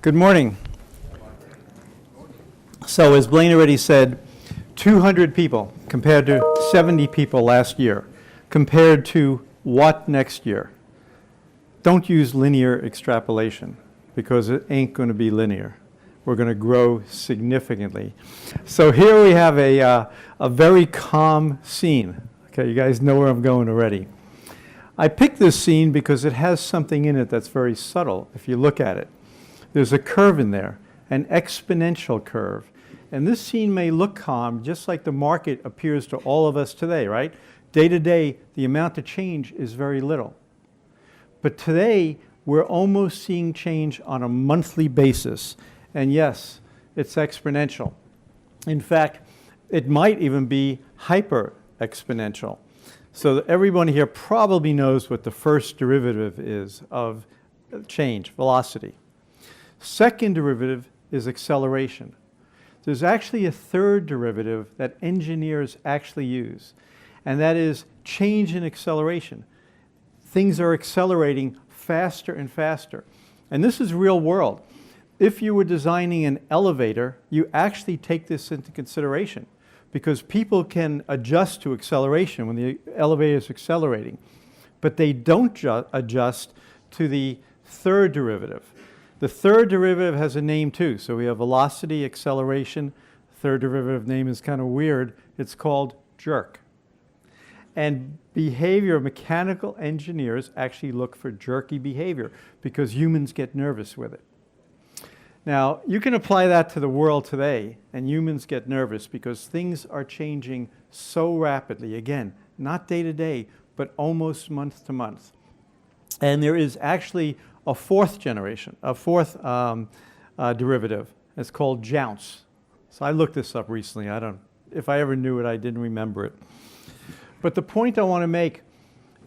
Good morning. So as Blaine already said, 200 people compared to 70 people last year. Compared to what next year? Don't use linear extrapolation because it ain't going to be linear. We're going to grow significantly. So here we have a very calm scene. Okay, you guys know where I'm going already. I picked this scene because it has something in it that's very subtle if you look at it. There's a curve in there, an exponential curve. And this scene may look calm, just like the market appears to all of us today, right? Day to day, the amount of change is very little. But today, we're almost seeing change on a monthly basis. And yes, it's exponential. In fact, it might even be hyper exponential. So everyone here probably knows what the first derivative is of change, velocity. Second derivative is acceleration. There's actually a third derivative that engineers actually use, and that is change in acceleration. Things are accelerating faster and faster. And this is real world. If you were designing an elevator, you actually take this into consideration because people can adjust to acceleration when the elevator is accelerating, but they don't adjust to the third derivative. The third derivative has a name too. So we have velocity, acceleration. Third derivative name is kind of weird. It's called jerk. And mechanical engineers actually look for jerky behavior because humans get nervous with it. Now, you can apply that to the world today, and humans get nervous because things are changing so rapidly. Again, not day to day, but almost month to month. And there is actually a fourth derivative. It's called jounce. So I looked this up recently. If I ever knew it, I didn't remember it. But the point I want to make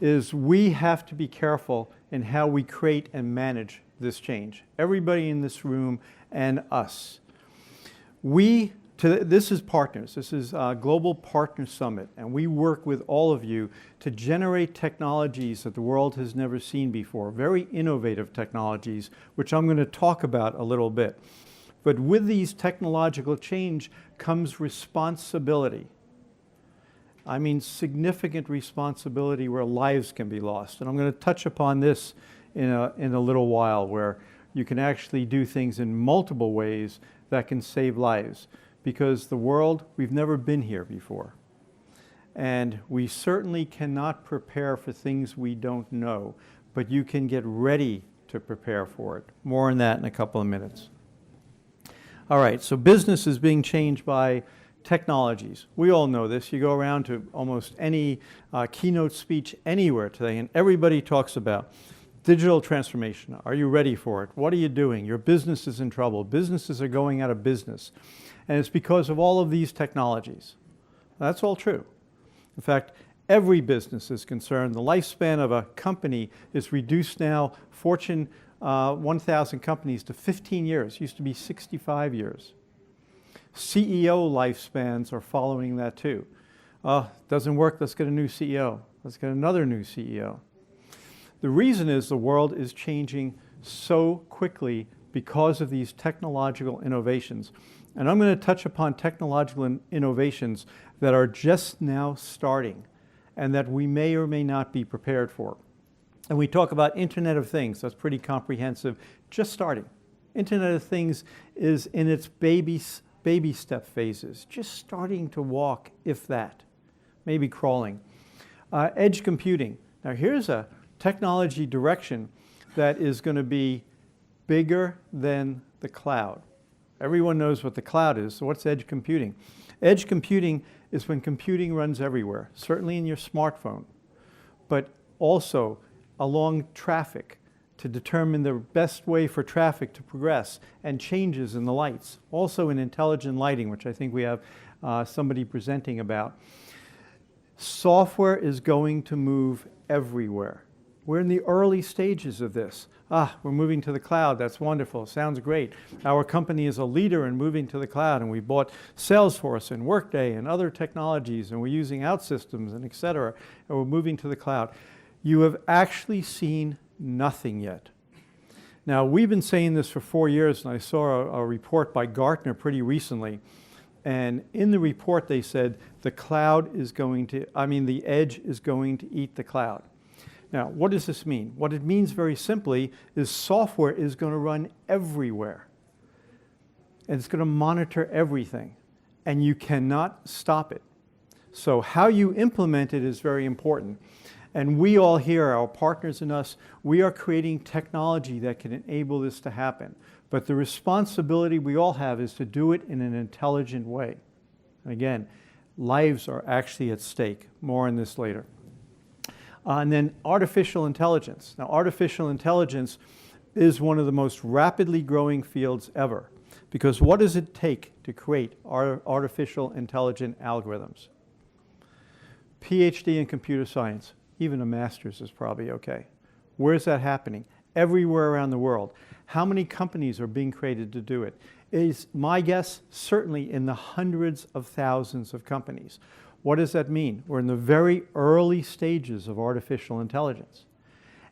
is we have to be careful in how we create and manage this change. Everybody in this room and us. This is partners. This is Global Partner Summit, and we work with all of you to generate technologies that the world has never seen before, very innovative technologies, which I'm going to talk about a little bit. But with these technological change comes responsibility. I mean significant responsibility where lives can be lost. And I'm going to touch upon this in a little while, where you can actually do things in multiple ways that can save lives. Because the world, we've never been here before. And we certainly cannot prepare for things we don't know, but you can get ready to prepare for it. More on that in a couple of minutes. All right, so business is being changed by technologies. We all know this. You go around to almost any keynote speech anywhere today, and everybody talks about digital transformation. Are you ready for it? What are you doing? Your business is in trouble. Businesses are going out of business. And it's because of all of these technologies. That's all true. In fact, every business is concerned. The lifespan of a company is reduced now, Fortune 1000 companies, to 15 years. It used to be 65 years. CEO lifespans are following that too. Doesn't work, let's get a new CEO. Let's get another new CEO. The reason is the world is changing so quickly because of these technological innovations. And I'm going to touch upon technological innovations that are just now starting and that we may or may not be prepared for. And we talk about Internet of Things. That's pretty comprehensive. Just starting. Internet of Things is in its baby step phases, just starting to walk, if that, maybe crawling. Edge computing. Now here's a technology direction that is going to be bigger than the cloud. Everyone knows what the cloud is, so what's edge computing? Edge computing is when computing runs everywhere, certainly in your smartphone, but also along traffic to determine the best way for traffic to progress and changes in the lights. Also in intelligent lighting, which I think we have somebody presenting about. Software is going to move everywhere. We're in the early stages of this. We're moving to the cloud. That's wonderful. Sounds great. Our company is a leader in moving to the cloud, and we bought Salesforce and Workday and other technologies, and we're using OutSystems and et cetera, and we're moving to the cloud. You have actually seen nothing yet. Now, we've been saying this for 4 years, and I saw a report by Gartner pretty recently. And in the report, they said the edge is going to eat the cloud. Now, what does this mean? What it means very simply is software is going to run everywhere. And it's going to monitor everything. And you cannot stop it. So how you implement it is very important. And we all here, our partners and us, we are creating technology that can enable this to happen. But the responsibility we all have is to do it in an intelligent way. Again, lives are actually at stake. More on this later. And then artificial intelligence. Now, artificial intelligence is one of the most rapidly growing fields ever. Because what does it take to create artificial intelligent algorithms? PhD in computer science. Even a master's is probably okay. Where's that happening? Everywhere around the world. How many companies are being created to do it? Is my guess certainly in the hundreds of thousands of companies. What does that mean? We're in the very early stages of artificial intelligence.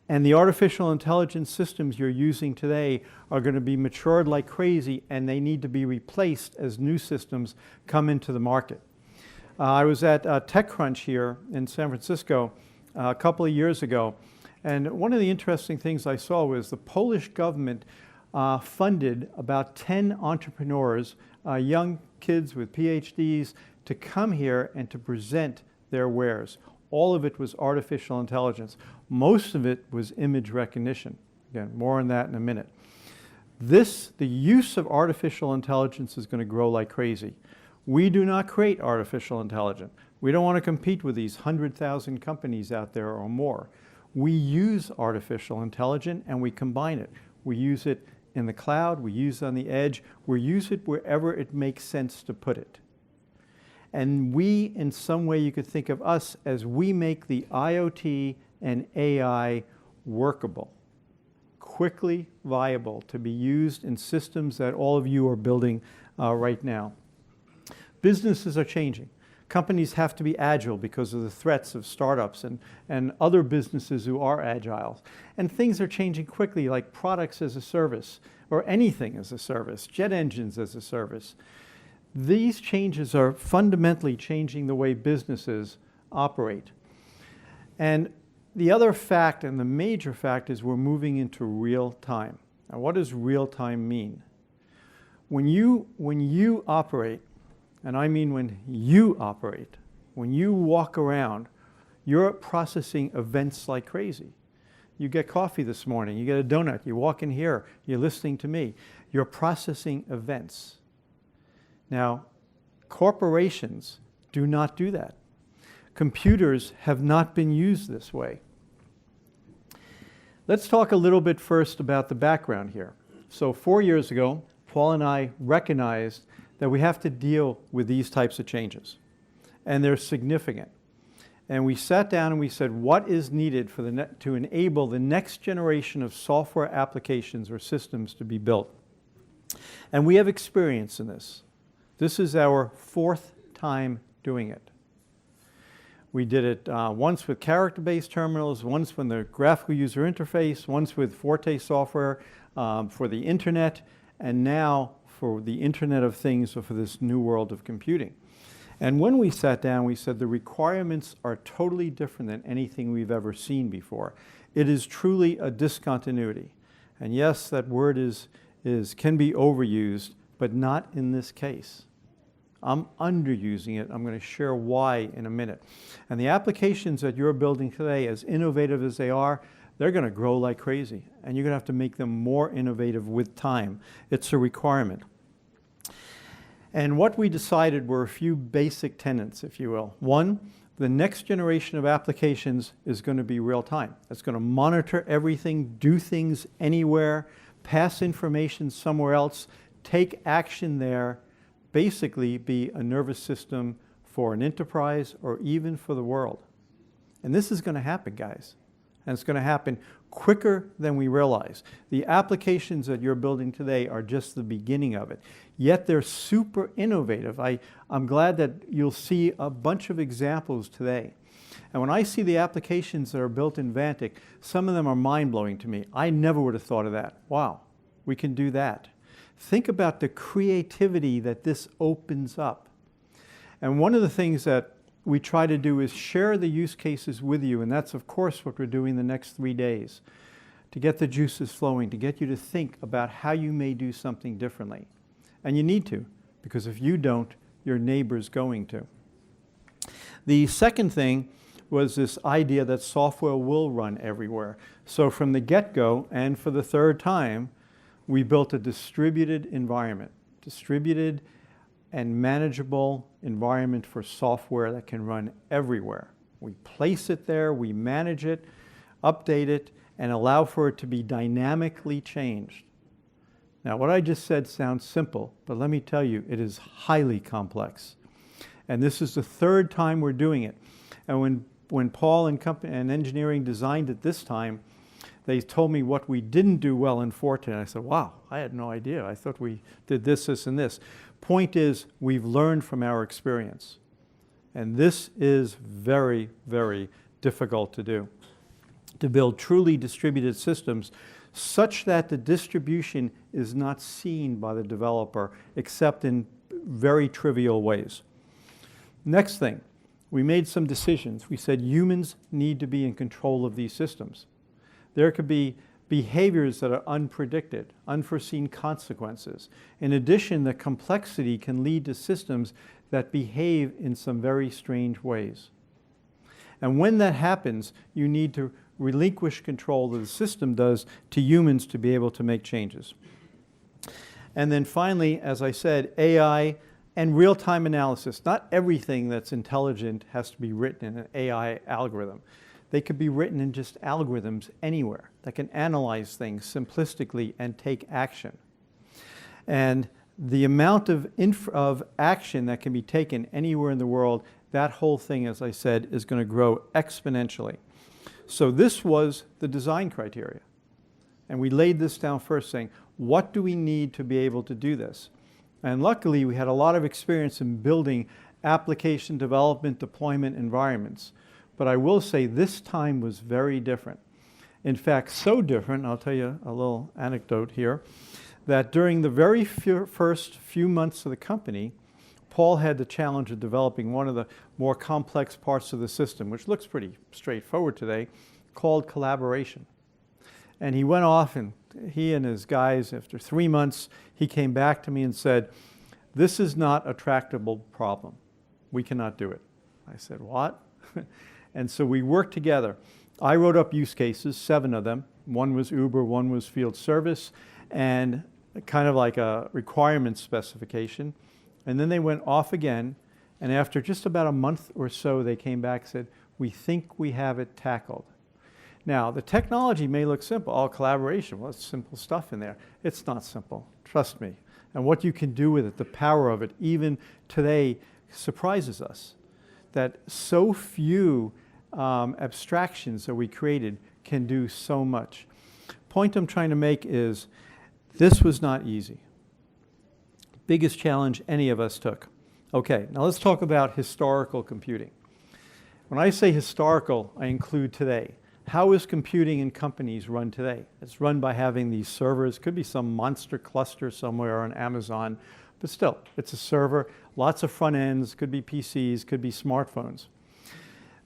And the artificial intelligence systems you're using today are going to be matured like crazy, and they need to be replaced as new systems come into the market. I was at TechCrunch here in San Francisco a couple of years ago, and one of the interesting things I saw was the Polish government funded about 10 entrepreneurs, young kids with PhDs, to come here and to present their wares. All of it was artificial intelligence. Most of it was image recognition. Again, more on that in a minute. The use of artificial intelligence is going to grow like crazy. We do not create artificial intelligence. We don't want to compete with these 100,000 companies out there or more. We use artificial intelligence and we combine it. We use it in the cloud, we use it on the edge, we use it wherever it makes sense to put it. And we, in some way, you could think of us as we make the IoT and AI workable, quickly viable to be used in systems that all of you are building right now. Businesses are changing. Companies have to be agile because of the threats of startups and other businesses who are agile. And things are changing quickly, like products as a service, or anything as a service, jet engines as a service. These changes are fundamentally changing the way businesses operate. And the other fact, and the major fact, is we're moving into real time. Now, what does real time mean? When you operate, and I mean when you operate, when you walk around, you're processing events like crazy. You get coffee this morning, you get a donut, you walk in here, you're listening to me. You're processing events. Now, corporations do not do that. Computers have not been used this way. Let's talk a little bit first about the background here. So 4 years ago, Paul and I recognized that we have to deal with these types of changes. And they're significant. And we sat down and we said, what is needed to enable the next generation of software applications or systems to be built? And we have experience in this. This is our 4th time doing it. We did it once with character-based terminals, once with the graphical user interface, once with Forte software for the internet, and now for the Internet of Things, or for this new world of computing. And when we sat down, we said the requirements are totally different than anything we've ever seen before. It is truly a discontinuity. And yes, that word can be overused, but not in this case. I'm underusing it. I'm going to share why in a minute. And the applications that you're building today, as innovative as they are, they're going to grow like crazy. And you're going to have to make them more innovative with time. It's a requirement. And what we decided were a few basic tenets, if you will. One, the next generation of applications is going to be real time. It's going to monitor everything, do things anywhere, pass information somewhere else, take action there, basically be a nervous system for an enterprise or even for the world. And this is going to happen, guys. And it's going to happen quicker than we realize. The applications that you're building today are just the beginning of it. Yet they're super innovative. I'm glad that you'll see a bunch of examples today. And when I see the applications that are built in VANTIQ, some of them are mind-blowing to me. I never would have thought of that. Wow, we can do that. Think about the creativity that this opens up. And one of the things that we try to do is share the use cases with you, and that's of course what we're doing the next 3 days, to get the juices flowing, to get you to think about how you may do something differently. And you need to, because if you don't, your neighbor's going to. The second thing was this idea that software will run everywhere. So from the get-go, and for the third time, we built a distributed environment, distributed and manageable environment for software that can run everywhere. We place it there, we manage it, update it, and allow for it to be dynamically changed. Now, what I just said sounds simple, but let me tell you, it is highly complex. And this is the third time we're doing it. And when Paul and engineering designed it this time, they told me what we didn't do well in Forte. And I said, wow, I had no idea. I thought we did this, this, and this. Point is, we've learned from our experience. And this is very, very difficult to do. To build truly distributed systems such that the distribution is not seen by the developer except in very trivial ways. Next thing, we made some decisions. We said humans need to be in control of these systems. There could be behaviors that are unpredicted, unforeseen consequences. In addition, the complexity can lead to systems that behave in some very strange ways. And when that happens, you need to relinquish control that the system does to humans to be able to make changes. And then finally, as I said, AI and real-time analysis. Not everything that's intelligent has to be written in an AI algorithm. They could be written in just algorithms anywhere that can analyze things simplistically and take action. And the amount of action that can be taken anywhere in the world, that whole thing, as I said, is going to grow exponentially. So this was the design criteria. And we laid this down first saying, what do we need to be able to do this? And luckily, we had a lot of experience in building application development deployment environments. But I will say this time was very different. In fact, so different, I'll tell you a little anecdote here, that during the very first few months of the company, Paul had the challenge of developing one of the more complex parts of the system, which looks pretty straightforward today, called collaboration. And he went off, and he and his guys, after 3 months, he came back to me and said, this is not a tractable problem. We cannot do it. I said, what? And so we worked together. I wrote up use cases, 7 of them. One was Uber, one was field service, and kind of like a requirement specification. And then they went off again, and after just about a month or so, they came back and said, we think we have it tackled. Now, the technology may look simple. Oh, collaboration, well, it's simple stuff in there. It's not simple, trust me. And what you can do with it, the power of it, even today, surprises us. That so few abstractions that we created can do so much. Point I'm trying to make is, this was not easy. Biggest challenge any of us took. Okay, now let's talk about historical computing. When I say historical, I include today. How is computing in companies run today? It's run by having these servers. Could be some monster cluster somewhere on Amazon, but still, it's a server, lots of front ends, could be PCs, could be smartphones.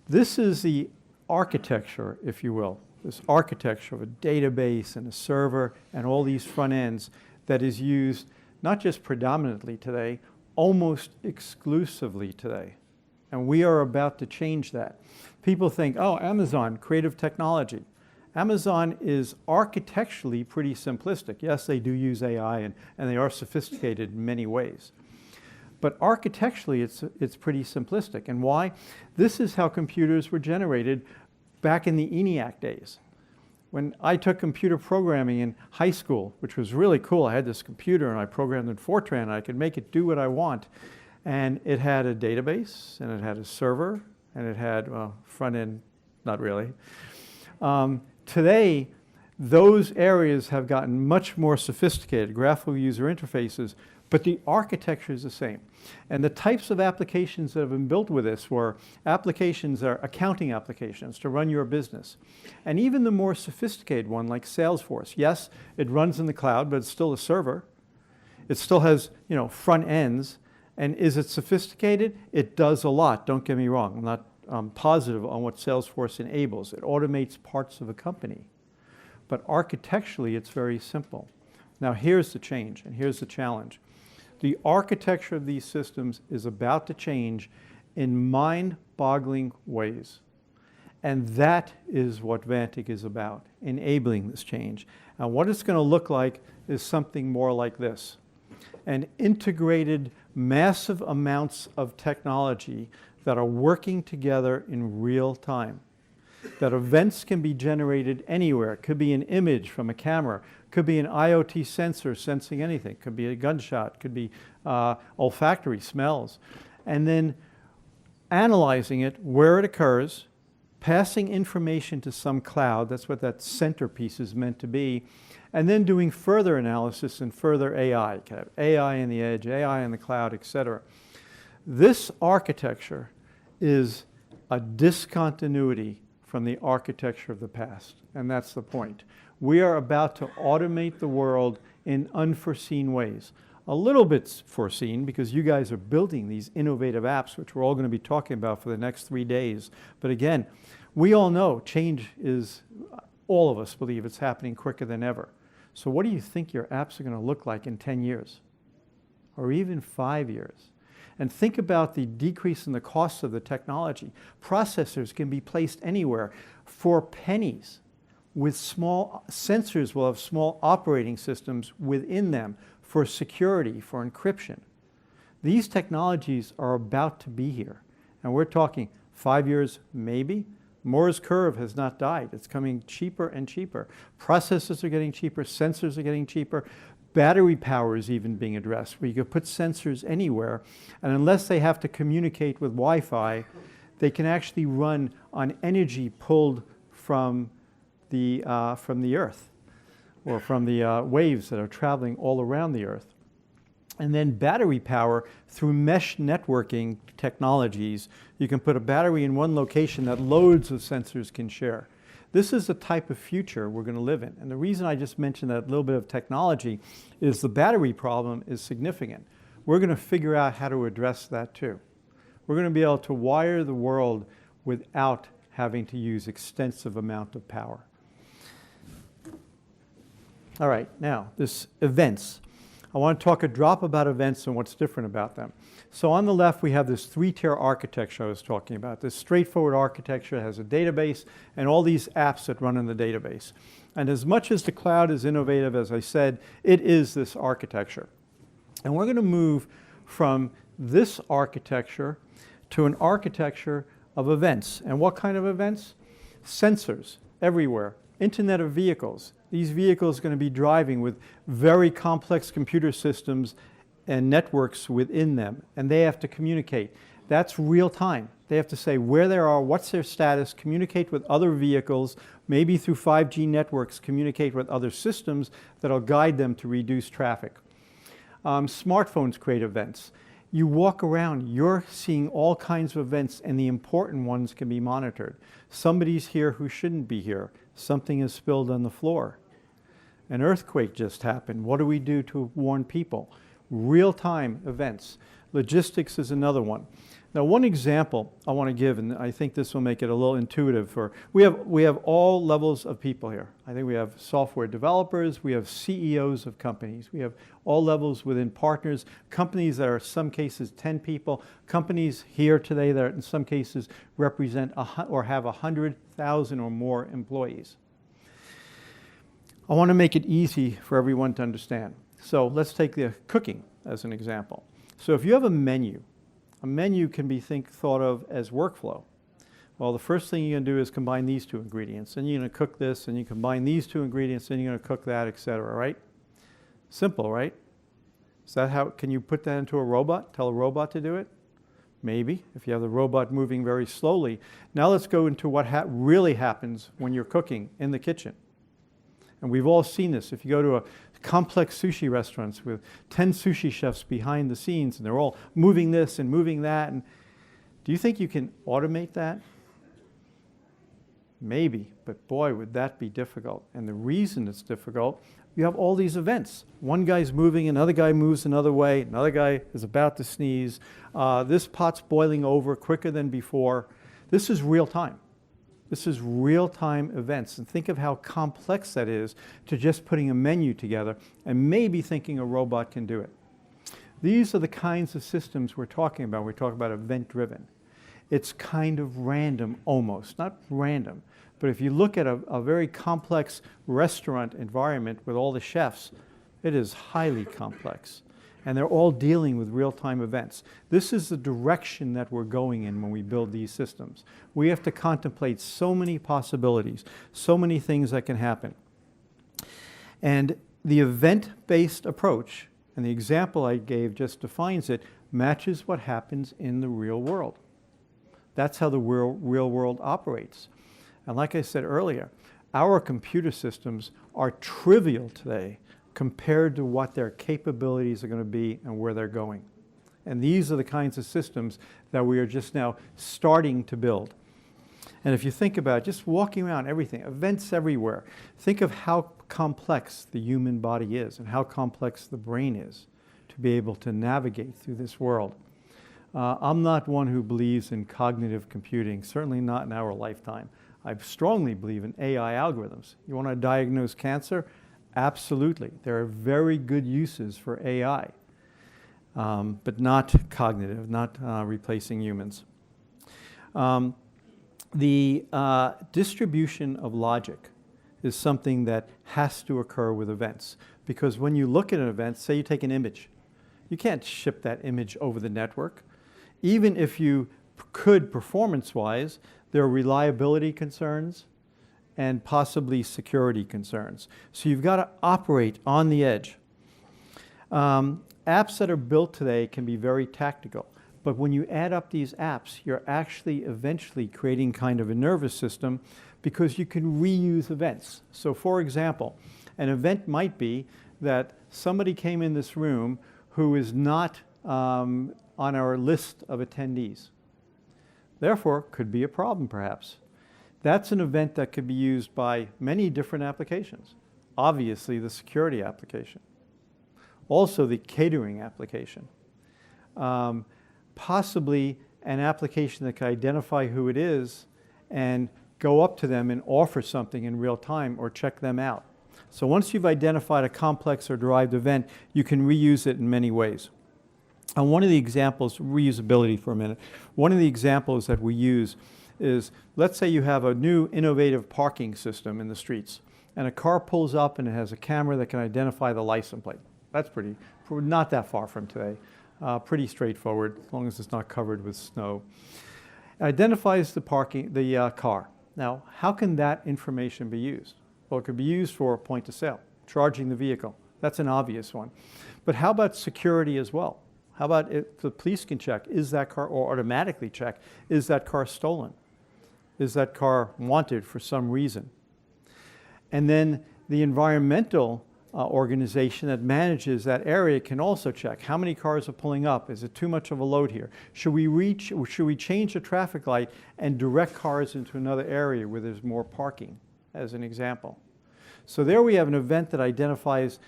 This is the architecture, if you will, this architecture of a database and a server and all these front ends that is used not just predominantly today, almost exclusively today. And we are about to change that. People think, oh, Amazon, creative technology. Amazon is architecturally pretty simplistic. Yes, they do use AI and they are sophisticated in many ways. But architecturally, it's pretty simplistic. And why? This is how computers were generated back in the ENIAC days. When I took computer programming in high school, which was really cool, I had this computer and I programmed in Fortran and I could make it do what I want. And it had a database, and it had a server, and it had, well, front end, not really. Today, those areas have gotten much more sophisticated, graphical user interfaces, but the architecture is the same. And the types of applications that have been built with this were applications that are accounting applications to run your business. And even the more sophisticated one like Salesforce. Yes, it runs in the cloud, but it's still a server. It still has, front ends. And is it sophisticated? It does a lot, don't get me wrong. I'm not positive on what Salesforce enables. It automates parts of a company. But architecturally, it's very simple. Now, here's the change, and here's the challenge. The architecture of these systems is about to change in mind-boggling ways. And that is what VANTIQ is about, enabling this change. And what it's going to look like is something more like this. An integrated, massive amounts of technology that are working together in real time. That events can be generated anywhere. It could be an image from a camera. It could be an IoT sensor sensing anything. It could be a gunshot. It could be olfactory smells. And then analyzing it where it occurs, passing information to some cloud. That's what that centerpiece is meant to be. And then doing further analysis and further AI. You can have AI in the edge, AI in the cloud, etc. This architecture is a discontinuity from the architecture of the past, and that's the point. We are about to automate the world in unforeseen ways. A little bit foreseen because you guys are building these innovative apps, which we're all going to be talking about for the next 3 days. But again, we all know change is, all of us believe it's happening quicker than ever. So what do you think your apps are going to look like in 10 years? Or even 5 years? And think about the decrease in the cost of the technology. Processors can be placed anywhere for pennies. With small sensors, will have small operating systems within them for security, for encryption. These technologies are about to be here. And we're talking 5 years, maybe. Moore's curve has not died. It's coming cheaper and cheaper. Processors are getting cheaper. Sensors are getting cheaper. Battery power is even being addressed, where you can put sensors anywhere, and unless they have to communicate with Wi-Fi, they can actually run on energy pulled from the Earth, or from the waves that are traveling all around the Earth. And then battery power through mesh networking technologies. You can put a battery in one location that loads of sensors can share. This is the type of future we're going to live in. And the reason I just mentioned that little bit of technology is the battery problem is significant. We're going to figure out how to address that too. We're going to be able to wire the world without having to use extensive amount of power. All right, now this events. I want to talk a drop about events and what's different about them. So on the left, we have this 3-tier architecture I was talking about. This straightforward architecture has a database and all these apps that run in the database. And as much as the cloud is innovative, as I said, it is this architecture. And we're going to move from this architecture to an architecture of events. And what kind of events? Sensors everywhere. Internet of vehicles. These vehicles are going to be driving with very complex computer systems and networks within them, and they have to communicate. That's real time. They have to say where they are, what's their status, communicate with other vehicles, maybe through 5G networks, communicate with other systems that'll guide them to reduce traffic. Smartphones create events. You walk around, you're seeing all kinds of events, and the important ones can be monitored. Somebody's here who shouldn't be here. Something is spilled on the floor. An earthquake just happened. What do we do to warn people? Real-time events. Logistics is another one. Now, one example I want to give, and I think this will make it a little intuitive for, we have all levels of people here. I think we have software developers, we have CEOs of companies, we have all levels within partners, companies that are in some cases 10 people, companies here today that in some cases represent or have 100,000 or more employees. I want to make it easy for everyone to understand. So let's take the cooking as an example. So if you have a menu can be thought of as workflow. Well, the first thing you're going to do is combine these two ingredients. And you're going to cook this, and you combine these two ingredients, and you're going to cook that, etc., right? Simple, right? Is that how, can you put that into a robot? Tell a robot to do it? Maybe, if you have the robot moving very slowly. Now let's go into what really happens when you're cooking in the kitchen. And we've all seen this. If you go to complex sushi restaurants with 10 sushi chefs behind the scenes, and they're all moving this and moving that. And do you think you can automate that? Maybe, but boy, would that be difficult. And the reason it's difficult, you have all these events. One guy's moving, another guy moves another way, another guy is about to sneeze. This pot's boiling over quicker than before. This is real time. This is real-time events. And think of how complex that is to just putting a menu together and maybe thinking a robot can do it. These are the kinds of systems we're talking about. We're talking about event-driven. It's kind of random almost, not random. But if you look at a very complex restaurant environment with all the chefs, it is highly complex. And they're all dealing with real-time events. This is the direction that we're going in when we build these systems. We have to contemplate so many possibilities, so many things that can happen. And the event-based approach, and the example I gave just defines it, matches what happens in the real world. That's how the real world operates. And like I said earlier, our computer systems are trivial today compared to what their capabilities are going to be and where they're going. And these are the kinds of systems that we are just now starting to build. And if you think about it, just walking around everything, events everywhere, think of how complex the human body is and how complex the brain is to be able to navigate through this world. I'm not one who believes in cognitive computing, certainly not in our lifetime. I strongly believe in AI algorithms. You want to diagnose cancer? Absolutely. There are very good uses for AI, but not cognitive, not replacing humans. The distribution of logic is something that has to occur with events, because when you look at an event, say you take an image, you can't ship that image over the network. Even if you could performance-wise, there are reliability concerns and possibly security concerns. So you've got to operate on the edge. Apps that are built today can be very tactical, but when you add up these apps, you're actually eventually creating kind of a nervous system because you can reuse events. So for example, an event might be that somebody came in this room who is not on our list of attendees. Therefore, could be a problem perhaps. That's an event that could be used by many different applications. Obviously, the security application. Also, the catering application. Possibly an application that can identify who it is and go up to them and offer something in real time or check them out. So once you've identified a complex or derived event, you can reuse it in many ways. And one of the examples, reusability for a minute, one of the examples that we use is, let's say you have a new innovative parking system in the streets, and a car pulls up and it has a camera that can identify the license plate. That's not that far from today. Pretty straightforward, as long as it's not covered with snow. It identifies the car. Now, how can that information be used? Well, it could be used for point of sale, charging the vehicle. That's an obvious one. But how about security as well? How about if the police can check, is that car, or automatically check, is that car stolen? Is that car wanted for some reason? And then the environmental organization that manages that area can also check how many cars are pulling up. Is it too much of a load here? Should we change the traffic light and direct cars into another area where there's more parking, as an example? So there we have an event that identifies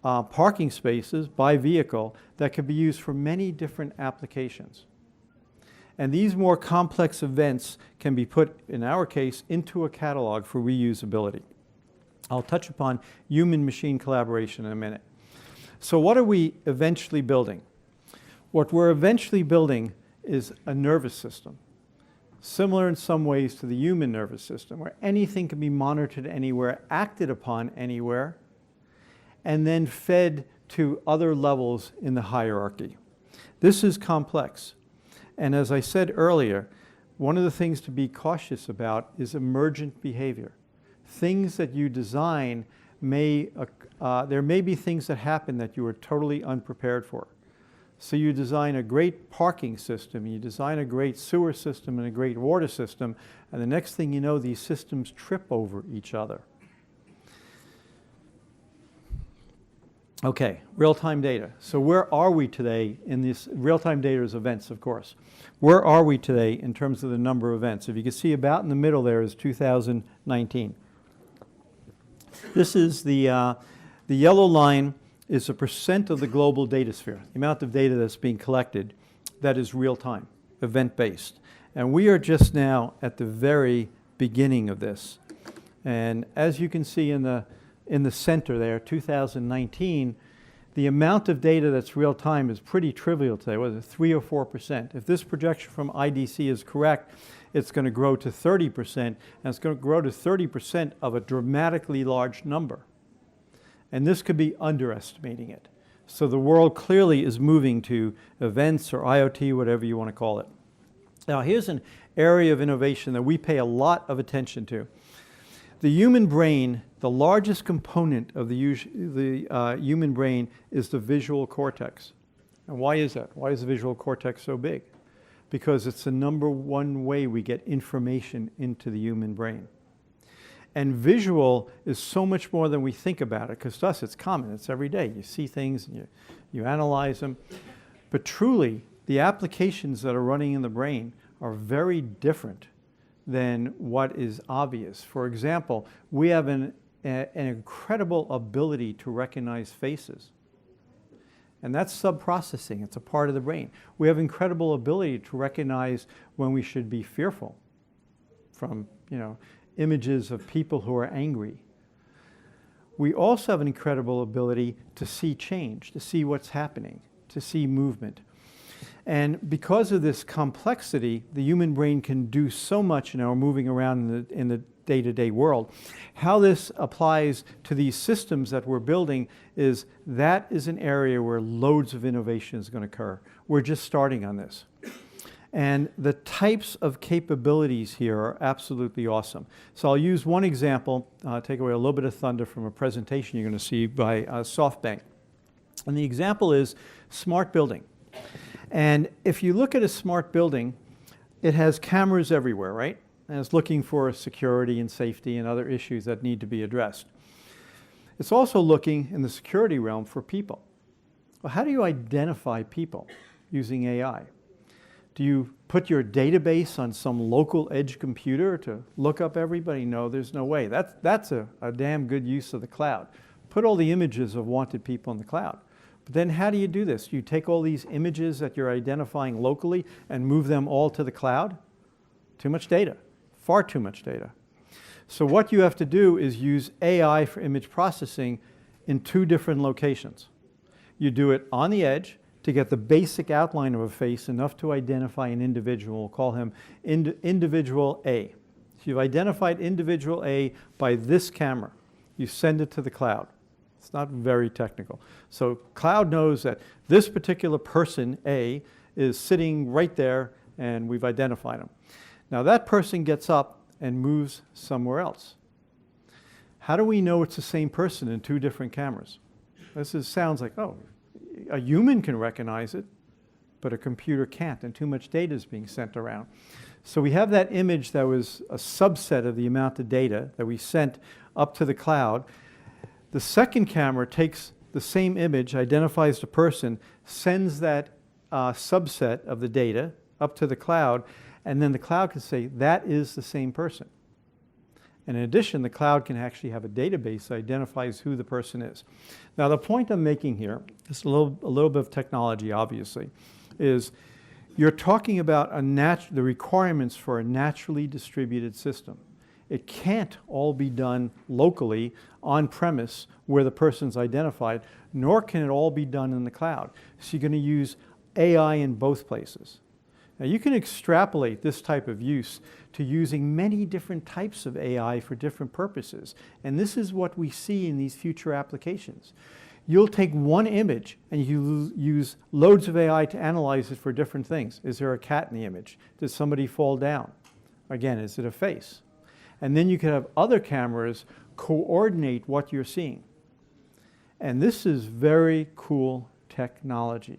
parking spaces by vehicle that can be used for many different applications. And these more complex events can be put, in our case, into a catalog for reusability. I'll touch upon human-machine collaboration in a minute. So what are we eventually building? What we're eventually building is a nervous system, similar in some ways to the human nervous system, where anything can be monitored anywhere, acted upon anywhere, and then fed to other levels in the hierarchy. This is complex. And as I said earlier, one of the things to be cautious about is emergent behavior. Things that you design there may be things that happen that you are totally unprepared for. So you design a great parking system, you design a great sewer system and a great water system, and the next thing you know, these systems trip over each other. Okay, real-time data. So where are we today in this? Real-time data is events, of course. Where are we today in terms of the number of events? If you can see, about in the middle there is 2019. This is the yellow line is a percent of the global data sphere, the amount of data that's being collected that is real-time, event-based. And we are just now at the very beginning of this. And as you can see in the center there, 2019, the amount of data that's real-time is pretty trivial today. What is it, 3 or 4%? If this projection from IDC is correct, it's going to grow to 30%, and it's going to grow to 30% of a dramatically large number. And this could be underestimating it. So the world clearly is moving to events or IoT, whatever you want to call it. Now here's an area of innovation that we pay a lot of attention to. The human brain, the largest component of the human brain is the visual cortex. And why is that? Why is the visual cortex so big? Because it's the number one way we get information into the human brain. And visual is so much more than we think about it, because to us it's common, it's every day. You see things and you analyze them. But truly, the applications that are running in the brain are very different than what is obvious. For example, we have an incredible ability to recognize faces. And that's sub-processing, it's a part of the brain. We have incredible ability to recognize when we should be fearful from, images of people who are angry. We also have an incredible ability to see change, to see what's happening, to see movement. And because of this complexity, the human brain can do so much now moving around in the day-to-day world. How this applies to these systems that we're building is that is an area where loads of innovation is going to occur. We're just starting on this. And the types of capabilities here are absolutely awesome. So I'll use one example, take away a little bit of thunder from a presentation you're going to see by SoftBank. And the example is smart building. And if you look at a smart building, it has cameras everywhere, right? And it's looking for security and safety and other issues that need to be addressed. It's also looking in the security realm for people. Well, how do you identify people using AI? Do you put your database on some local edge computer to look up everybody? No, there's no way. That's a damn good use of the cloud. Put all the images of wanted people in the cloud. But then how do you do this? You take all these images that you're identifying locally and move them all to the cloud? Too much data, far too much data. So what you have to do is use AI for image processing in 2 different locations. You do it on the edge to get the basic outline of a face, enough to identify an individual. We'll call him individual A. So you've identified individual A by this camera. You send it to the cloud. It's not very technical. So cloud knows that this particular person, A, is sitting right there and we've identified him. Now that person gets up and moves somewhere else. How do we know it's the same person in 2 different cameras? Sounds like, oh, a human can recognize it, but a computer can't, and too much data is being sent around. So we have that image that was a subset of the amount of data that we sent up to the cloud. The second camera takes the same image, identifies the person, sends that subset of the data up to the cloud, and then the cloud can say, that is the same person. And in addition, the cloud can actually have a database that identifies who the person is. Now, the point I'm making here, just a little bit of technology, obviously, is you're talking about the requirements for a naturally distributed system. It can't all be done locally, on-premise, where the person's identified, nor can it all be done in the cloud. So you're going to use AI in both places. Now, you can extrapolate this type of use to using many different types of AI for different purposes. And this is what we see in these future applications. You'll take one image and you use loads of AI to analyze it for different things. Is there a cat in the image? Did somebody fall down? Again, is it a face? And then you can have other cameras coordinate what you're seeing. And this is very cool technology.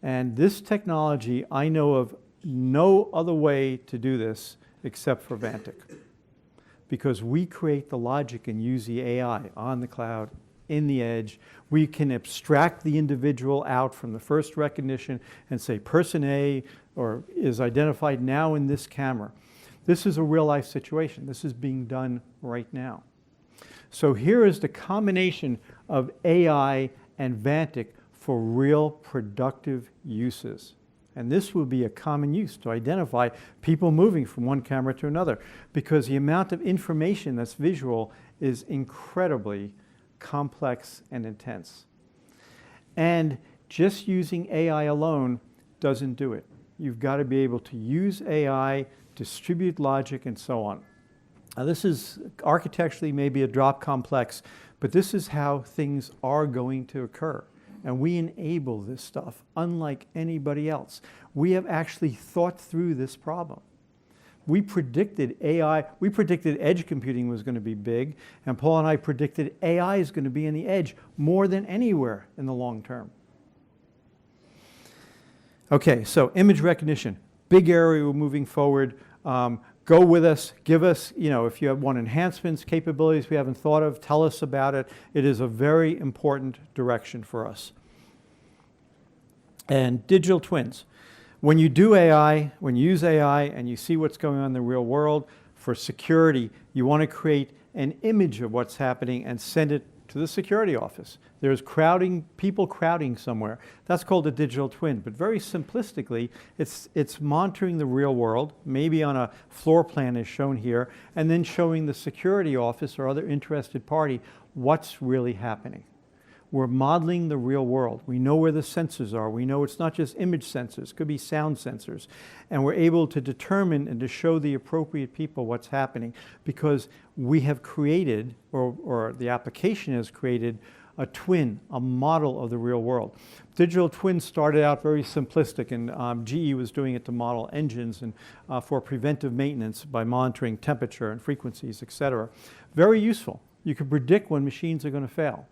And this technology, I know of no other way to do this except for VANTIQ. Because we create the logic and use the AI on the cloud in the edge. We can abstract the individual out from the first recognition and say person A or is identified now in this camera. This is a real life situation. This is being done right now. So here is the combination of AI and VANTIQ for real productive uses. And this will be a common use to identify people moving from one camera to another, because the amount of information that's visual is incredibly complex and intense. And just using AI alone doesn't do it. You've got to be able to use AI, distribute logic, and so on. Now this is architecturally maybe a drop complex, but this is how things are going to occur. And we enable this stuff unlike anybody else. We have actually thought through this problem. We predicted AI, we predicted edge computing was going to be big, and Paul and I predicted AI is going to be in the edge more than anywhere in the long term. Okay, so image recognition, big area we're moving forward. Go with us, give us, if you want enhancements, capabilities we haven't thought of, tell us about it. It is a very important direction for us. And digital twins. When you do AI, when you use AI and you see what's going on in the real world, for security, you want to create an image of what's happening and send it to the security office. There's people crowding somewhere. That's called a digital twin. But very simplistically, it's monitoring the real world, maybe on a floor plan as shown here, and then showing the security office or other interested party what's really happening. We're modeling the real world. We know where the sensors are. We know it's not just image sensors, it could be sound sensors. And we're able to determine and to show the appropriate people what's happening, because we have created, or the application has created, a twin, a model of the real world. Digital twins started out very simplistic, and GE was doing it to model engines and for preventive maintenance by monitoring temperature and frequencies, etc. Very useful. You can predict when machines are going to fail.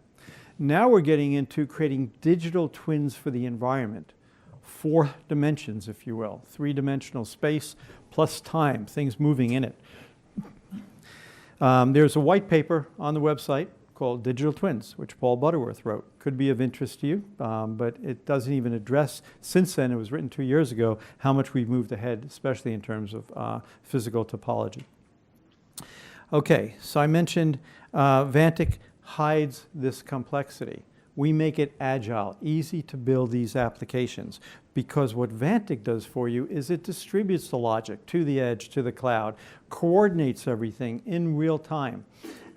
Now we're getting into creating digital twins for the environment. 4 dimensions, if you will. 3-dimensional space plus time, things moving in it. There's a white paper on the website called Digital Twins, which Paul Butterworth wrote. Could be of interest to you, but it doesn't even address, since then, it was written 2 years ago, how much we've moved ahead, especially in terms of physical topology. Okay, so I mentioned VANTIQ hides this complexity. We make it agile, easy to build these applications, because what VANTIQ does for you is it distributes the logic to the edge, to the cloud, coordinates everything in real time.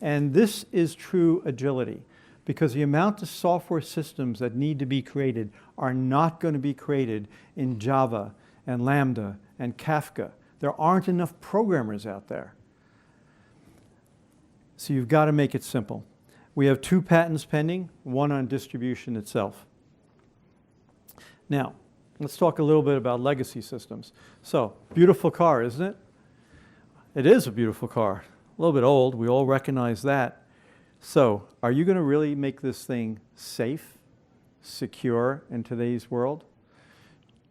And this is true agility, because the amount of software systems that need to be created are not going to be created in Java and Lambda and Kafka. There aren't enough programmers out there. So you've got to make it simple. We have 2 patents pending, one on distribution itself. Now, let's talk a little bit about legacy systems. So, beautiful car, isn't it? It is a beautiful car. A little bit old, we all recognize that. So, are you going to really make this thing safe, secure in today's world?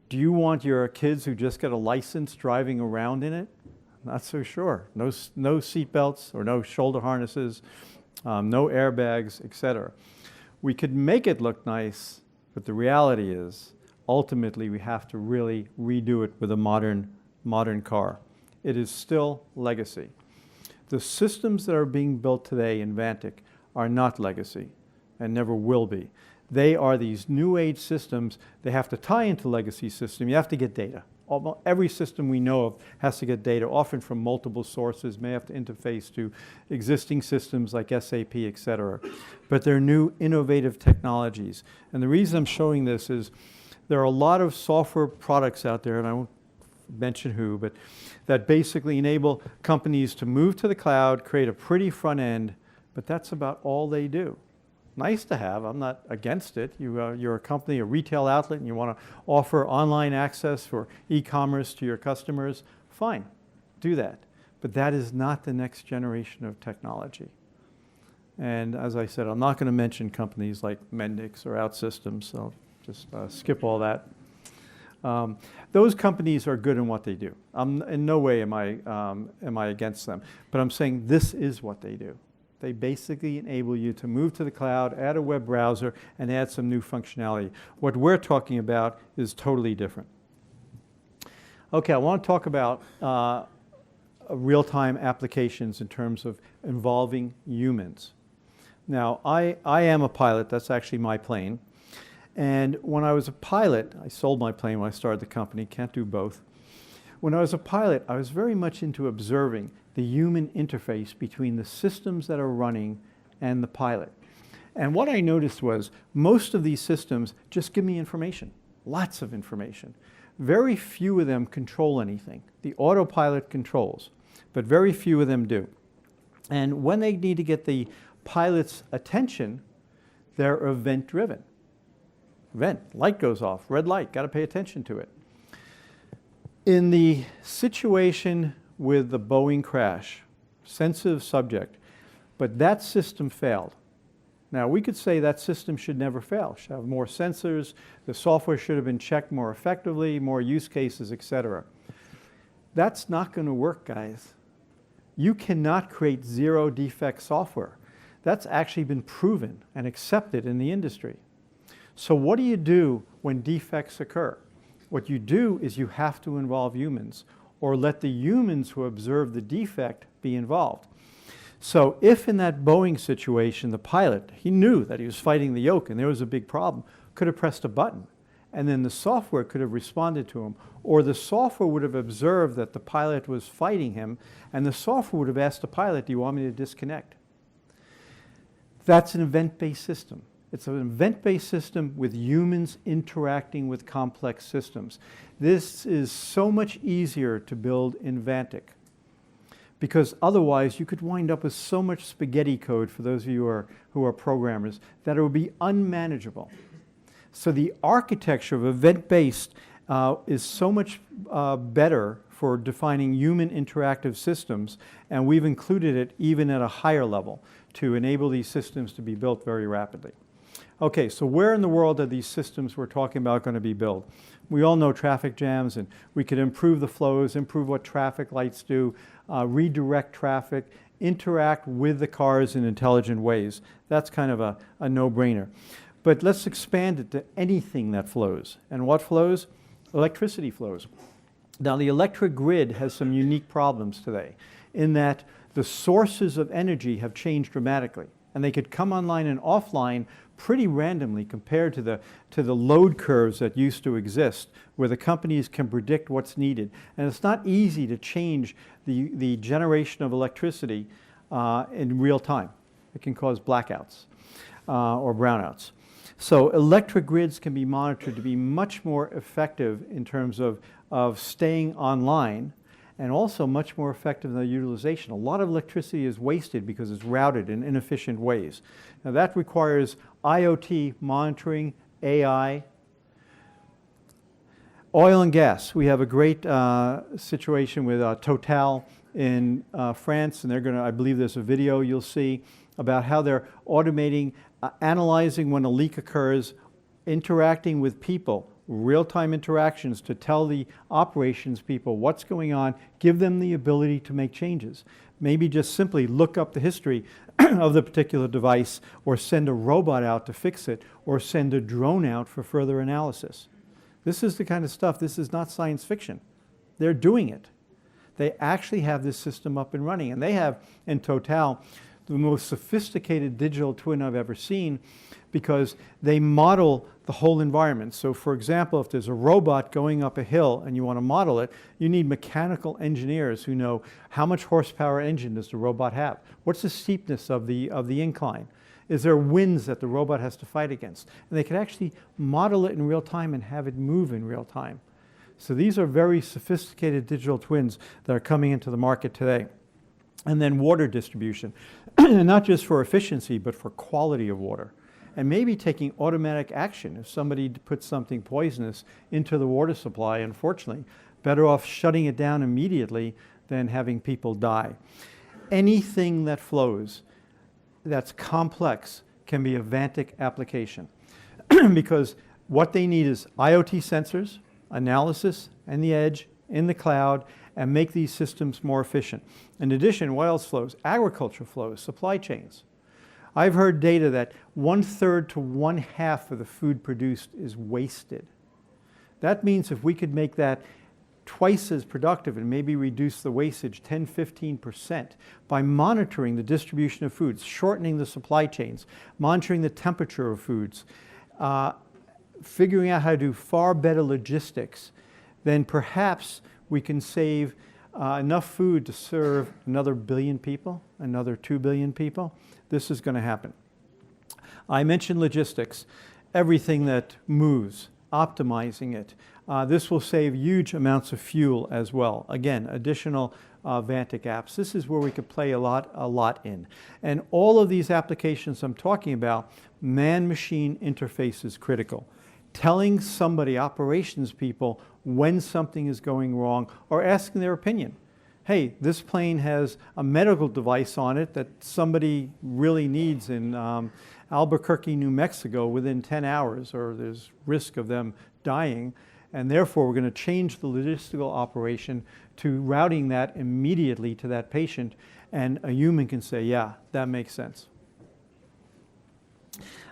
Do you want your kids who just got a license driving around in it? Not so sure. No seat belts or no shoulder harnesses. No airbags, etc. We could make it look nice, but the reality is, ultimately, we have to really redo it with a modern car. It is still legacy. The systems that are being built today in VANTIQ are not legacy and never will be. They are these new age systems. They have to tie into legacy system. You have to get data. Almost every system we know of has to get data, often from multiple sources, may have to interface to existing systems like SAP, etc. But they're new, innovative technologies. And the reason I'm showing this is there are a lot of software products out there, and I won't mention who, but that basically enable companies to move to the cloud, create a pretty front end, but that's about all they do. Nice to have. I'm not against it. You're a company, a retail outlet, and you want to offer online access for e-commerce to your customers. Fine, do that. But that is not the next generation of technology. And as I said, I'm not going to mention companies like Mendix or OutSystems, so just skip all that. Those companies are good in what they do. In no way am I against them. But I'm saying this is what they do. They basically enable you to move to the cloud, add a web browser, and add some new functionality. What we're talking about is totally different. Okay, I want to talk about real-time applications in terms of involving humans. Now, I am a pilot. That's actually my plane. And when I was a pilot, I sold my plane when I started the company. Can't do both. When I was a pilot, I was very much into observing the human interface between the systems that are running and the pilot. And what I noticed was most of these systems just give me information, lots of information. Very few of them control anything. The autopilot controls, but very few of them do. And when they need to get the pilot's attention, they're event-driven. Event, light goes off, red light, got to pay attention to it. In the situation with the Boeing crash, sensitive subject, but that system failed. Now, we could say that system should never fail. Should have more sensors, the software should have been checked more effectively, more use cases, etc. That's not going to work, guys. You cannot create zero defect software. That's actually been proven and accepted in the industry. So what do you do when defects occur? What you do is you have to involve humans, or let the humans who observe the defect be involved. So if in that Boeing situation, the pilot, he knew that he was fighting the yoke and there was a big problem, could have pressed a button, and then the software could have responded to him, or the software would have observed that the pilot was fighting him, and the software would have asked the pilot, do you want me to disconnect? That's an event-based system. It's an event-based system with humans interacting with complex systems. This is so much easier to build in VANTIQ, because otherwise you could wind up with so much spaghetti code, for those of you who are programmers, that it would be unmanageable. So the architecture of event-based is so much better for defining human interactive systems, and we've included it even at a higher level to enable these systems to be built very rapidly. Okay, so where in the world are these systems we're talking about going to be built? We all know traffic jams, and we could improve the flows, improve what traffic lights do, redirect traffic, interact with the cars in intelligent ways. That's kind of a no-brainer. But let's expand it to anything that flows. And what flows? Electricity flows. Now, the electric grid has some unique problems today, in that the sources of energy have changed dramatically, and they could come online and offline pretty randomly compared to the load curves that used to exist, where the companies can predict what's needed. And it's not easy to change the generation of electricity in real time. It can cause blackouts or brownouts. So electric grids can be monitored to be much more effective in terms of staying online, and also much more effective in the utilization. A lot of electricity is wasted because it's routed in inefficient ways. Now that requires IoT monitoring, AI. Oil and gas. We have a great situation with Total in France, and they're going to, I believe there's a video you'll see about how they're automating, analyzing when a leak occurs, interacting with people, real-time interactions to tell the operations people what's going on, give them the ability to make changes. Maybe just simply look up the history of the particular device, or send a robot out to fix it, or send a drone out for further analysis. This is the kind of stuff, this is not science fiction. They're doing it. They actually have this system up and running, and they have, in Total, the most sophisticated digital twin I've ever seen, because they model the whole environment. So for example, if there's a robot going up a hill and you want to model it, you need mechanical engineers who know how much horsepower engine does the robot have? What's the steepness of the incline? Is there winds that the robot has to fight against? And they can actually model it in real time and have it move in real time. So these are very sophisticated digital twins that are coming into the market today. And then water distribution, not just for efficiency, but for quality of water. And maybe taking automatic action. If somebody puts something poisonous into the water supply, unfortunately, better off shutting it down immediately than having people die. Anything that flows that's complex can be a VANTIQ application, because what they need is IoT sensors, analysis, and the edge, in the cloud, and make these systems more efficient. In addition, what else flows? Agriculture flows, supply chains. I've heard data that 1/3 to 1/2 of the food produced is wasted. That means if we could make that twice as productive and maybe reduce the wastage 10–15% by monitoring the distribution of foods, shortening the supply chains, monitoring the temperature of foods, figuring out how to do far better logistics, then perhaps we can save enough food to serve another 1 billion people, another 2 billion people. This is going to happen. I mentioned logistics, everything that moves, optimizing it. This will save huge amounts of fuel as well. Again, additional VANTIQ apps. This is where we could play a lot in. And all of these applications I'm talking about, man-machine interface is critical. Telling somebody, operations people, when something is going wrong or asking their opinion. Hey, this plane has a medical device on it that somebody really needs in Albuquerque, New Mexico within 10 hours, or there's risk of them dying, and therefore we're going to change the logistical operation to routing that immediately to that patient, and a human can say, yeah, that makes sense.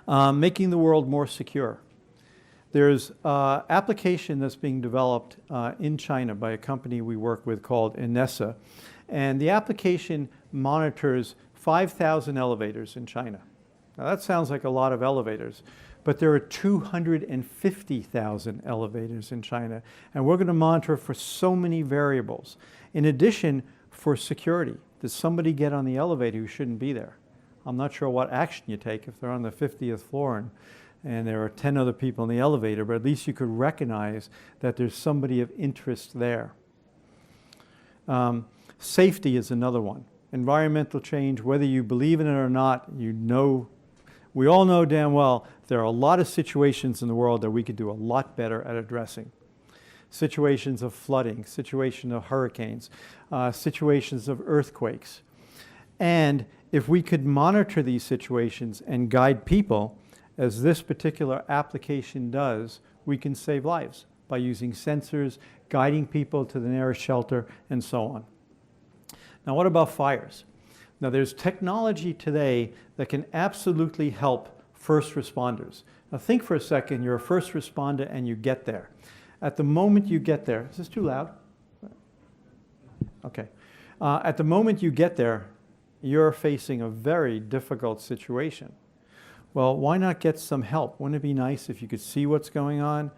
Making the world more secure. There's an application that's being developed in China by a company we work with called Inessa, and the application monitors 5,000 elevators in China. Now that sounds like a lot of elevators, but there are 250,000 elevators in China, and we're going to monitor for so many variables. In addition, for security, does somebody get on the elevator who shouldn't be there? I'm not sure what action you take if they're on the 50th floor and there are 10 other people in the elevator, but at least you could recognize that there's somebody of interest there. Safety is another one. Environmental change, whether you believe in it or not, you know, we all know damn well there are a lot of situations in the world that we could do a lot better at addressing. Situations of flooding, situations of hurricanes, situations of earthquakes. And if we could monitor these situations and guide people, as this particular application does, we can save lives by using sensors, guiding people to the nearest shelter, and so on. Now, what about fires? Now, there's technology today that can absolutely help first responders. Now, think for a second, you're a first responder and you get there. At the moment you get there, is this too loud? Okay. At the moment you get there, you're facing a very difficult situation. Well, why not get some help? Wouldn't it be nice if you could see what's going on?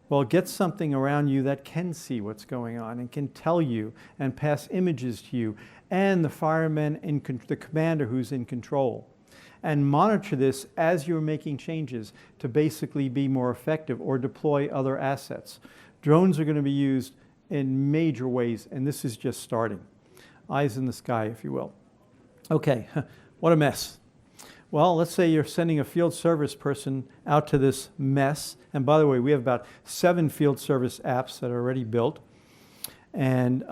Well, get something around you that can see what's going on and can tell you and pass images to you and the fireman, the commander who's in control. And monitor this as you're making changes to basically be more effective or deploy other assets. Drones are going to be used in major ways, and this is just starting. Eyes in the sky, if you will. Okay, what a mess. Well, let's say you're sending a field service person out to this mess. And by the way, we have about 7 field service apps that are already built. And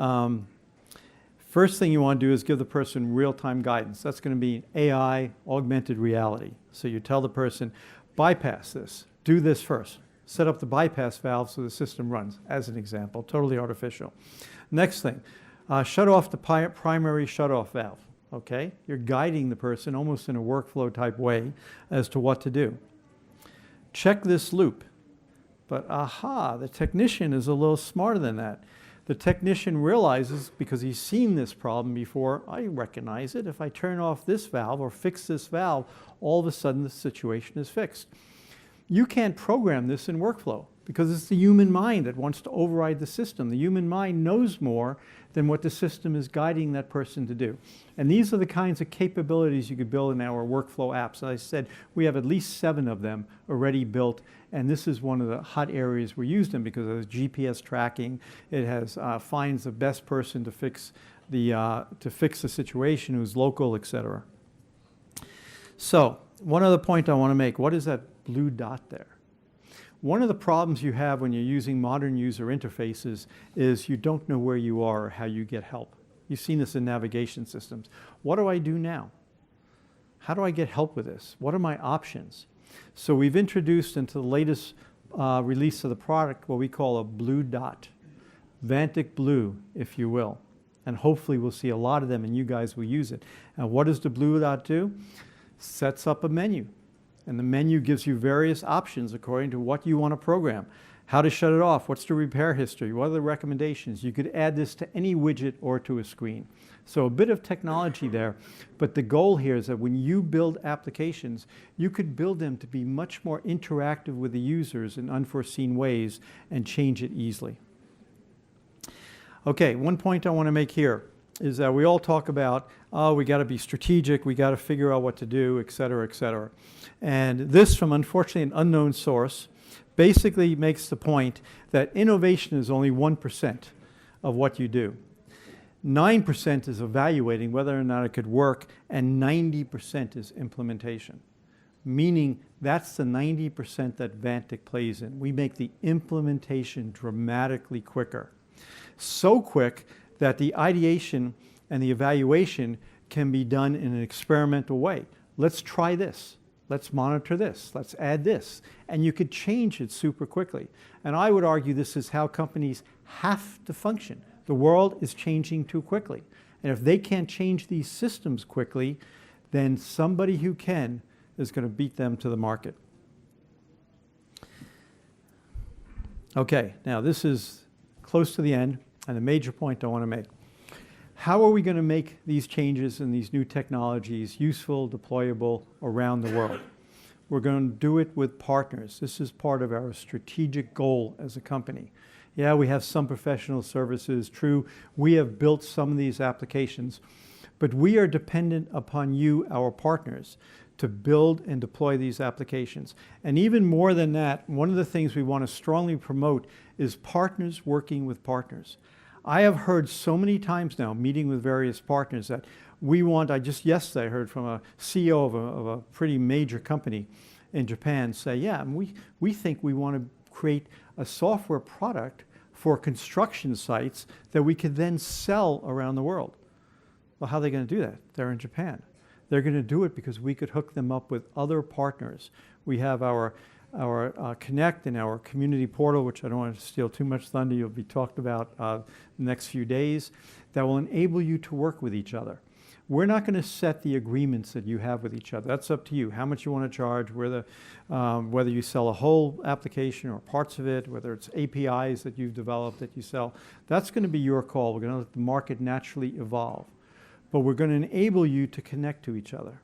first thing you want to do is give the person real-time guidance. That's going to be AI, augmented reality. So you tell the person, bypass this, do this first. Set up the bypass valve so the system runs, as an example, totally artificial. Next thing, shut off the primary shut-off valve. Okay, you're guiding the person almost in a workflow type way as to what to do. Check this loop. But aha, the technician is a little smarter than that. The technician realizes, because he's seen this problem before, I recognize it. If I turn off this valve or fix this valve, all of a sudden the situation is fixed. You can't program this in workflow because it's the human mind that wants to override the system. The human mind knows more than what the system is guiding that person to do. And these are the kinds of capabilities you could build in our workflow apps. As I said, we have at least 7 of them already built, and this is one of the hot areas we use them because it has GPS tracking, it has finds the best person to fix the situation who's local, etc. So, one other point I want to make, what is that blue dot there? One of the problems you have when you're using modern user interfaces is you don't know where you are or how you get help. You've seen this in navigation systems. What do I do now? How do I get help with this? What are my options? So we've introduced into the latest release of the product what we call a blue dot. VANTIQ Blue, if you will. And hopefully we'll see a lot of them and you guys will use it. And what does the blue dot do? Sets up a menu. And the menu gives you various options according to what you want to program. How to shut it off, what's the repair history, what are the recommendations. You could add this to any widget or to a screen. So a bit of technology there, but the goal here is that when you build applications, you could build them to be much more interactive with the users in unforeseen ways and change it easily. Okay, one point I want to make here is that we all talk about, oh, we got to be strategic, we got to figure out what to do, et cetera, et cetera. And this, from unfortunately an unknown source, basically makes the point that innovation is only 1% of what you do. 9% is evaluating whether or not it could work, and 90% is implementation. Meaning that's the 90% that VANTIQ plays in. We make the implementation dramatically quicker. So quick that the ideation and the evaluation can be done in an experimental way. Let's try this. Let's monitor this. Let's add this. And you could change it super quickly. And I would argue this is how companies have to function. The world is changing too quickly. And if they can't change these systems quickly, then somebody who can is going to beat them to the market. Okay, now this is close to the end, and a major point I want to make. How are we going to make these changes and these new technologies useful, deployable around the world? We're going to do it with partners. This is part of our strategic goal as a company. Yeah, we have some professional services, true. We have built some of these applications, but we are dependent upon you, our partners, to build and deploy these applications. And even more than that, one of the things we want to strongly promote is partners working with partners. I have heard so many times now, meeting with various partners, that we want, just yesterday I heard from a CEO of a pretty major company in Japan say, yeah, we think we want to create a software product for construction sites that we could then sell around the world. Well, how are they going to do that? They're in Japan. They're going to do it because we could hook them up with other partners. We have our Connect and our community portal, which I don't want to steal too much thunder, you'll be talked about the next few days, that will enable you to work with each other. We're not going to set the agreements that you have with each other. That's up to you, how much you want to charge, whether you sell a whole application or parts of it, whether it's APIs that you've developed that you sell. That's going to be your call. We're going to let the market naturally evolve. But we're going to enable you to connect to each other.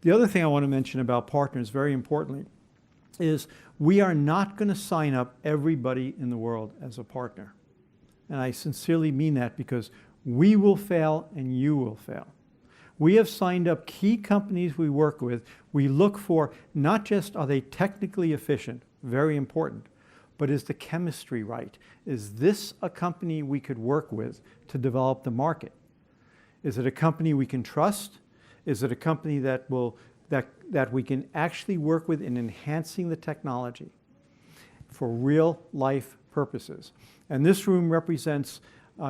The other thing I want to mention about partners, very importantly, is we are not going to sign up everybody in the world as a partner. And I sincerely mean that because we will fail and you will fail. We have signed up key companies we work with. We look for not just are they technically efficient, very important, but is the chemistry right? Is this a company we could work with to develop the market? Is it a company we can trust? Is it a company that we can actually work with in enhancing the technology for real life purposes? And this room represents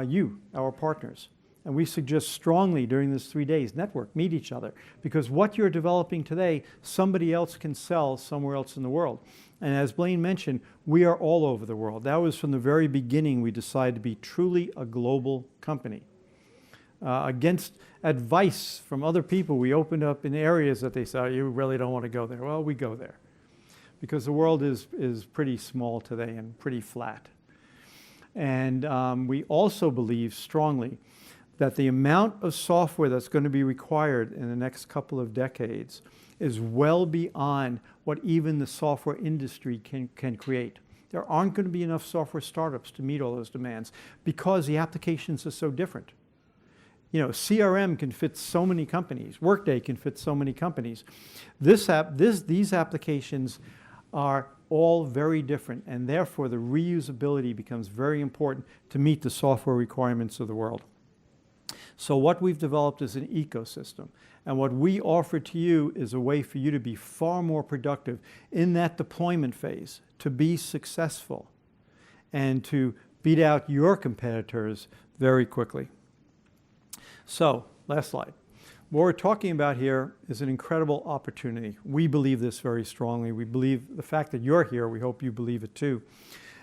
you, our partners. And we suggest strongly during this 3 days, network, meet each other, because what you're developing today, somebody else can sell somewhere else in the world. And as Blaine mentioned, we are all over the world. That was from the very beginning we decided to be truly a global company. Against advice from other people, we opened up in areas that they said, oh, you really don't want to go there. Well, we go there because the world is pretty small today and pretty flat. And we also believe strongly that the amount of software that's going to be required in the next couple of decades is well beyond what even the software industry can create. There aren't going to be enough software startups to meet all those demands because the applications are so different. You know, CRM can fit so many companies. Workday can fit so many companies. These applications are all very different, and therefore the reusability becomes very important to meet the software requirements of the world. So what we've developed is an ecosystem, and what we offer to you is a way for you to be far more productive in that deployment phase, to be successful, and to beat out your competitors very quickly. So, last slide. What we're talking about here is an incredible opportunity. We believe this very strongly. We believe the fact that you're here, we hope you believe it too.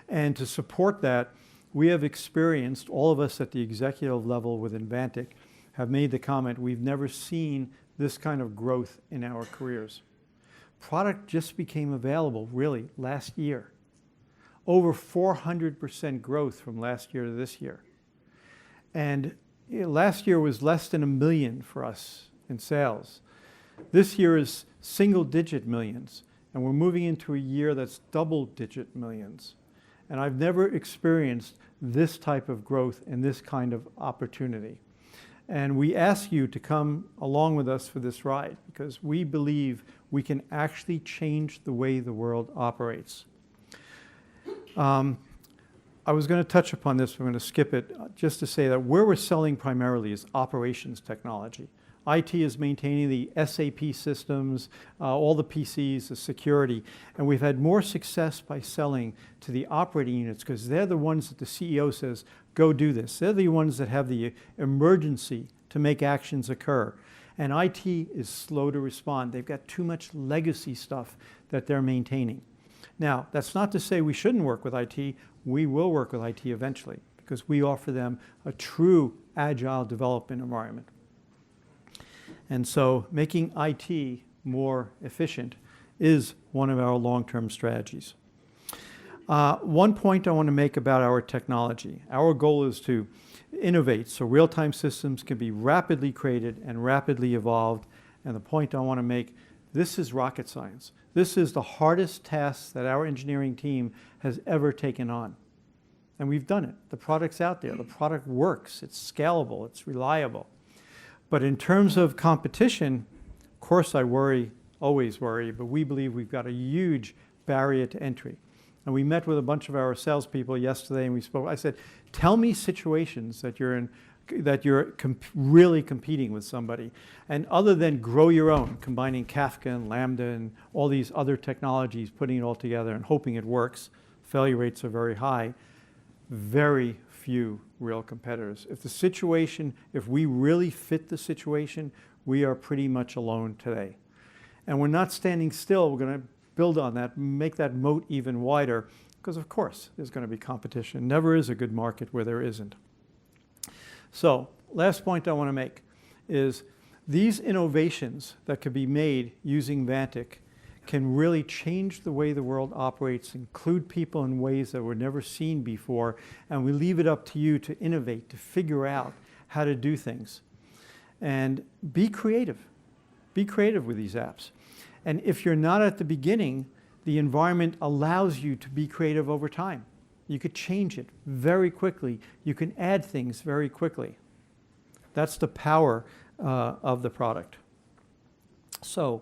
And to support that, we have experienced, all of us at the executive level within VANTIQ have made the comment, we've never seen this kind of growth in our careers. Product just became available, really, last year. Over 400% growth from last year to this year. And last year was less than $1 million for us in sales. This year is single-digit millions, and we're moving into a year that's double-digit millions. And I've never experienced this type of growth and this kind of opportunity. And we ask you to come along with us for this ride, because we believe we can actually change the way the world operates. I was going to touch upon this, but I'm going to skip it, just to say that where we're selling primarily is operations technology. IT is maintaining the SAP systems, all the PCs, the security, and we've had more success by selling to the operating units because they're the ones that the CEO says, go do this. They're the ones that have the emergency to make actions occur. And IT is slow to respond. They've got too much legacy stuff that they're maintaining. Now, that's not to say we shouldn't work with IT. We will work with IT eventually because we offer them a true agile development environment. And so making IT more efficient is one of our long-term strategies. One point I want to make about our technology. Our goal is to innovate so real-time systems can be rapidly created and rapidly evolved. And the point I want to make, this is rocket science. This is the hardest task that our engineering team has ever taken on. And we've done it. The product's out there. The product works. It's scalable. It's reliable. But in terms of competition, of course I worry, always worry, but we believe we've got a huge barrier to entry. And we met with a bunch of our salespeople yesterday and we spoke. I said, tell me situations that you're in, that you're really competing with somebody. And other than grow your own, combining Kafka and Lambda and all these other technologies, putting it all together and hoping it works, failure rates are very high, very few real competitors. If the situation, if we really fit the situation, we are pretty much alone today. And we're not standing still. We're going to build on that, make that moat even wider, because of course there's going to be competition. Never is a good market where there isn't. So, last point I want to make is these innovations that could be made using VANTIQ can really change the way the world operates, include people in ways that were never seen before, and we leave it up to you to innovate, to figure out how to do things. And be creative. Be creative with these apps. And if you're not at the beginning, the environment allows you to be creative over time. You could change it very quickly. You can add things very quickly. That's the power of the product. So,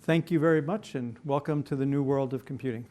thank you very much and welcome to the new world of computing.